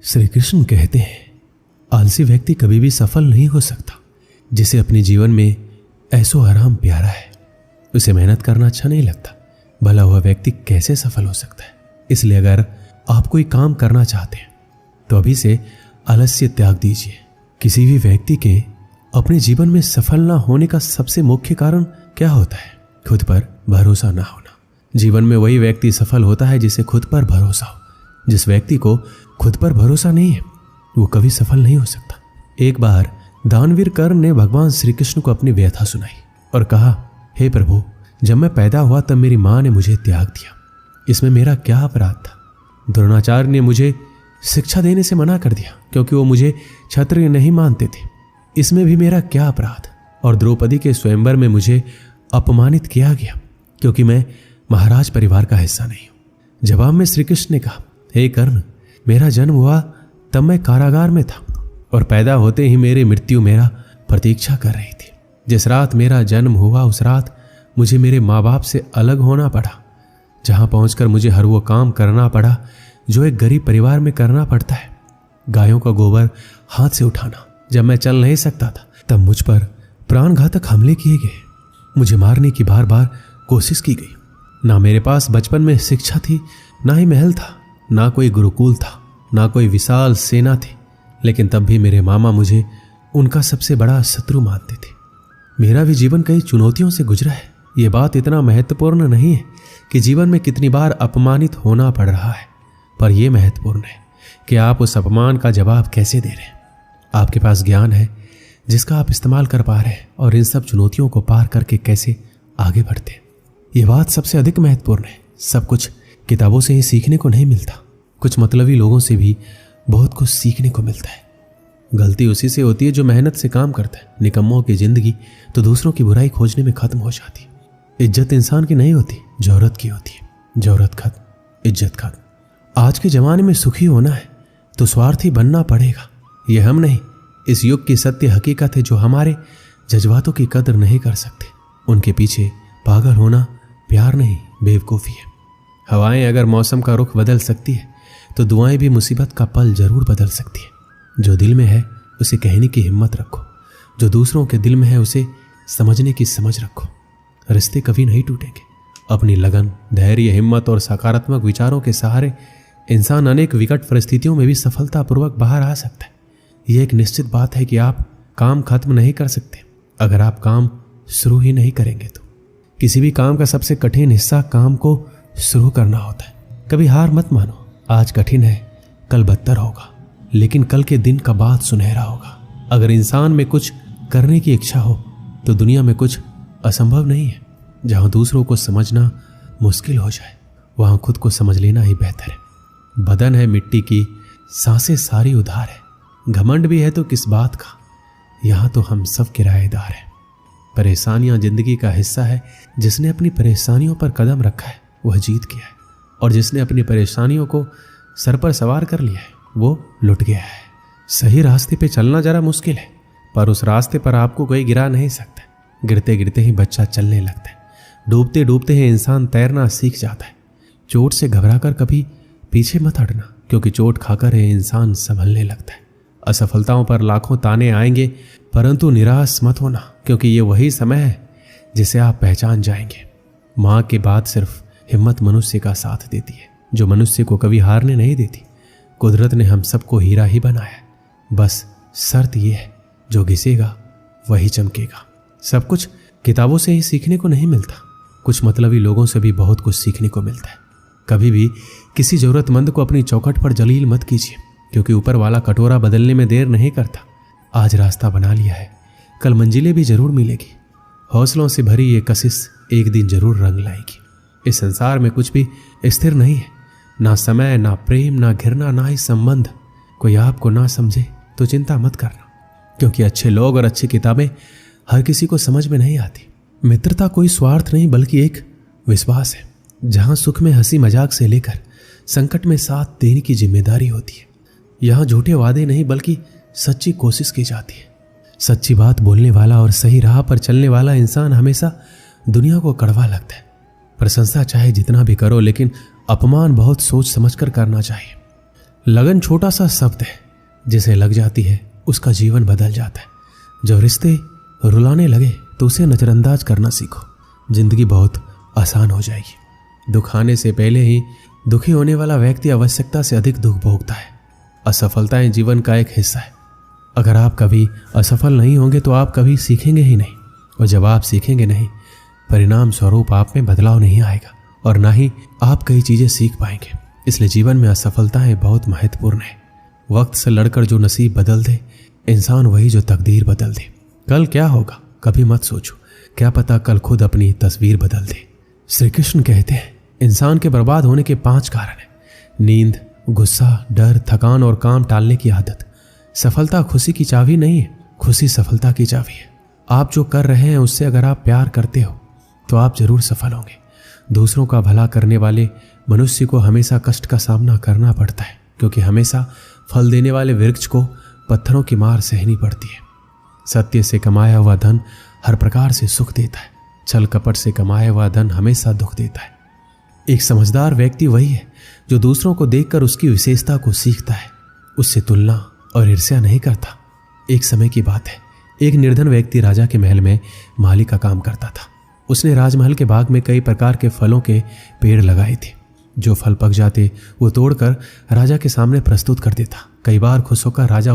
श्री कृष्ण कहते हैं, आलसी व्यक्ति कभी भी सफल नहीं हो सकता। जिसे अपने जीवन में ऐसो आराम प्यारा है, उसे मेहनत करना अच्छा नहीं लगता, भला हुआ व्यक्ति कैसे सफल हो सकता है। इसलिए अगर आप कोई काम करना चाहते हैं तो अभी से आलस्य त्याग दीजिए। किसी भी व्यक्ति के अपने जीवन में सफल ना होने का सबसे मुख्य कारण क्या होता है? खुद पर भरोसा ना होना। जीवन में वही व्यक्ति सफल होता है जिसे खुद पर भरोसा हो। जिस व्यक्ति को खुद पर भरोसा नहीं है वो कभी सफल नहीं हो सकता। एक बार दानवीर कर्ण ने भगवान श्री कृष्ण को अपनी व्यथा सुनाई और कहा, हे प्रभु, जब मैं पैदा हुआ तब मेरी माँ ने मुझे त्याग दिया। इसमें मेरा क्या अपराध था? द्रोणाचार्य ने मुझे शिक्षा देने से मना कर दिया क्योंकि वो मुझे क्षत्रिय नहीं मानते थे। इसमें भी मेरा क्या अपराध? और द्रौपदी के स्वयंवर में मुझे अपमानित किया गया क्योंकि मैं महाराज परिवार का हिस्सा नहीं हूं। जवाब में श्री कृष्ण ने कहा, हे कर्ण, मेरा जन्म हुआ तब मैं कारागार में था और पैदा होते ही मेरी मृत्यु मेरा प्रतीक्षा कर रही थी। जिस रात मेरा जन्म हुआ उस रात मुझे मेरे माँ बाप से अलग होना पड़ा, जहां पहुंचकर मुझे हर वो काम करना पड़ा जो एक गरीब परिवार में करना पड़ता है। गायों का गोबर हाथ से उठाना। जब मैं चल नहीं सकता था तब मुझ पर प्राणघातक हमले किए गए। मुझे मारने की बार बार कोशिश की गई। ना मेरे पास बचपन में शिक्षा थी, ना ही महल था, ना कोई गुरुकुल था, ना कोई विशाल सेना थी, लेकिन तब भी मेरे मामा मुझे उनका सबसे बड़ा शत्रु मानते थे। मेरा भी जीवन कई चुनौतियों से गुजरा है। ये बात इतना महत्वपूर्ण नहीं है कि जीवन में कितनी बार अपमानित होना पड़ रहा है, पर यह महत्वपूर्ण है कि आप उस अपमान का जवाब कैसे दे रहे हैं। आपके पास ज्ञान है जिसका आप इस्तेमाल कर पा रहे हैं और इन सब चुनौतियों को पार करके कैसे आगे बढ़ते हैं। ये बात सबसे अधिक महत्वपूर्ण है। सब कुछ किताबों से ही सीखने को नहीं मिलता, कुछ मतलबी लोगों से भी बहुत कुछ सीखने को मिलता है। गलती उसी से होती है जो मेहनत से काम करता है। निकम्मों की जिंदगी तो दूसरों की बुराई खोजने में खत्म हो जाती है। इज्जत इंसान की नहीं होती, जौहरत की होती है। जौहरत खत्म, इज्जत खत्म। आज के जमाने में सुखी होना है तो स्वार्थी बनना पड़ेगा। ये हम नहीं, इस युग की सत्य हकीकत है जो हमारे जज्बातों की कदर नहीं कर सकते। उनके पीछे पागल होना प्यार नहीं, बेवकूफ़ी है। हवाएं अगर मौसम का रुख बदल सकती है तो दुआएं भी मुसीबत का पल जरूर बदल सकती है। जो दिल में है उसे कहने की हिम्मत रखो, जो दूसरों के दिल में है उसे समझने की समझ रखो। रिश्ते कभी नहीं टूटेंगे। अपनी लगन, धैर्य, हिम्मत और सकारात्मक विचारों के सहारे इंसान अनेक विकट परिस्थितियों में भी सफलतापूर्वक बाहर आ सकता है। यह एक निश्चित बात है कि आप काम खत्म नहीं कर सकते अगर आप काम शुरू ही नहीं करेंगे तो। किसी भी काम का सबसे कठिन हिस्सा काम को शुरू करना होता है। कभी हार मत मानो। आज कठिन है, कल बदतर होगा, लेकिन कल के दिन का बाद सुनहरा होगा। अगर इंसान में कुछ करने की इच्छा हो तो दुनिया में कुछ असंभव नहीं है। जहां दूसरों को समझना मुश्किल हो जाए वहां खुद को समझ लेना ही बेहतर है। बदन है मिट्टी की, सांसें सारी उधार है। घमंड भी है तो किस बात का, यहां तो हम सब किराएदार हैं। परेशानियां जिंदगी का हिस्सा है। जिसने अपनी परेशानियों पर कदम रखा है वह जीत गया है, और जिसने अपनी परेशानियों को सर पर सवार कर लिया है वो लुट गया है। सही रास्ते पे चलना जरा मुश्किल है, पर उस रास्ते पर आपको कोई गिरा नहीं सकता। गिरते गिरते ही बच्चा चलने लगता है, डूबते डूबते ही इंसान तैरना सीख जाता है। चोट से घबराकर कभी पीछे मत हटना, क्योंकि चोट खाकर यह इंसान संभलने लगता है। असफलताओं पर लाखों ताने आएंगे, परंतु निराश मत होना, क्योंकि ये वही समय है जिसे आप पहचान जाएंगे। माँ के बाद सिर्फ हिम्मत मनुष्य का साथ देती है, जो मनुष्य को कभी हारने नहीं देती। कुदरत ने हम सबको हीरा ही बनाया, बस शर्त यह है जो घिसेगा वही चमकेगा। सब कुछ किताबों से ही सीखने को नहीं मिलता, कुछ मतलबी लोगों से भी बहुत कुछ सीखने को मिलता है। कभी भी किसी जरूरतमंद को अपनी चौखट पर जलील मत कीजिए, क्योंकि ऊपर वाला कटोरा बदलने में देर नहीं करता। आज रास्ता बना लिया है, कल मंजिलें भी जरूर मिलेगी। हौसलों से भरी ये कशिश एक दिन जरूर रंग लाएगी। इस संसार में कुछ भी स्थिर नहीं है, ना समय, ना प्रेम, ना घृणा, ना ही संबंध। कोई आपको ना समझे तो चिंता मत करना, क्योंकि अच्छे लोग और अच्छी किताबें हर किसी को समझ में नहीं आती। मित्रता कोई स्वार्थ नहीं बल्कि एक विश्वास है, जहां सुख में हंसी मजाक से लेकर संकट में साथ देने की जिम्मेदारी होती है। यहाँ झूठे वादे नहीं बल्कि सच्ची कोशिश की जाती है। सच्ची बात बोलने वाला और सही राह पर चलने वाला इंसान हमेशा दुनिया को कड़वा लगता है। प्रशंसा चाहे जितना भी करो, लेकिन अपमान बहुत सोच समझकर करना चाहिए। लगन छोटा सा शब्द है, जिसे लग जाती है उसका जीवन बदल जाता है। जब रिश्ते रुलाने लगे तो उसे नजरअंदाज करना सीखो, जिंदगी बहुत आसान हो जाएगी। दुख आने से पहले ही दुखी होने वाला व्यक्ति आवश्यकता से अधिक दुख भोगता है। असफलताएं जीवन का एक हिस्सा है। अगर आप कभी असफल नहीं होंगे तो आप कभी सीखेंगे ही नहीं, और जब आप सीखेंगे नहीं, परिणाम स्वरूप आप में बदलाव नहीं आएगा और ना ही आप कई चीजें सीख पाएंगे। इसलिए जीवन में असफलताएं बहुत महत्वपूर्ण है। वक्त से लड़कर जो नसीब बदल दे, इंसान वही जो तकदीर बदल दे। कल क्या होगा कभी मत सोचो, क्या पता कल खुद अपनी तस्वीर बदल दे। श्री कृष्ण कहते हैं, इंसान के बर्बाद होने के 5 कारण हैं: नींद, गुस्सा, डर, थकान और काम टालने की आदत। सफलता खुशी की चाबी नहीं है, खुशी सफलता की चाबी है। आप जो कर रहे हैं उससे अगर आप प्यार करते हो तो आप जरूर सफल होंगे। दूसरों का भला करने वाले मनुष्य को हमेशा कष्ट का सामना करना पड़ता है, क्योंकि हमेशा फल देने वाले वृक्ष को पत्थरों की मार सहनी पड़ती है। सत्य से कमाया हुआ धन हर प्रकार से सुख देता है, छल कपट से कमाया हुआ धन हमेशा दुख देता है। एक समझदार व्यक्ति वही है जो दूसरों को देखकर उसकी विशेषता को सीखता है, उससे तुलना और ईर्ष्या नहीं करता। एक समय की बात है, एक निर्धन व्यक्ति राजा के महल में माली का काम करता था। उसने राजमहल के बाग में कई प्रकार के फलों के पेड़ लगाए थे। जो फल पक जाते वो तोड़कर राजा के सामने प्रस्तुत कर देता। कई बार खुश होकर राजा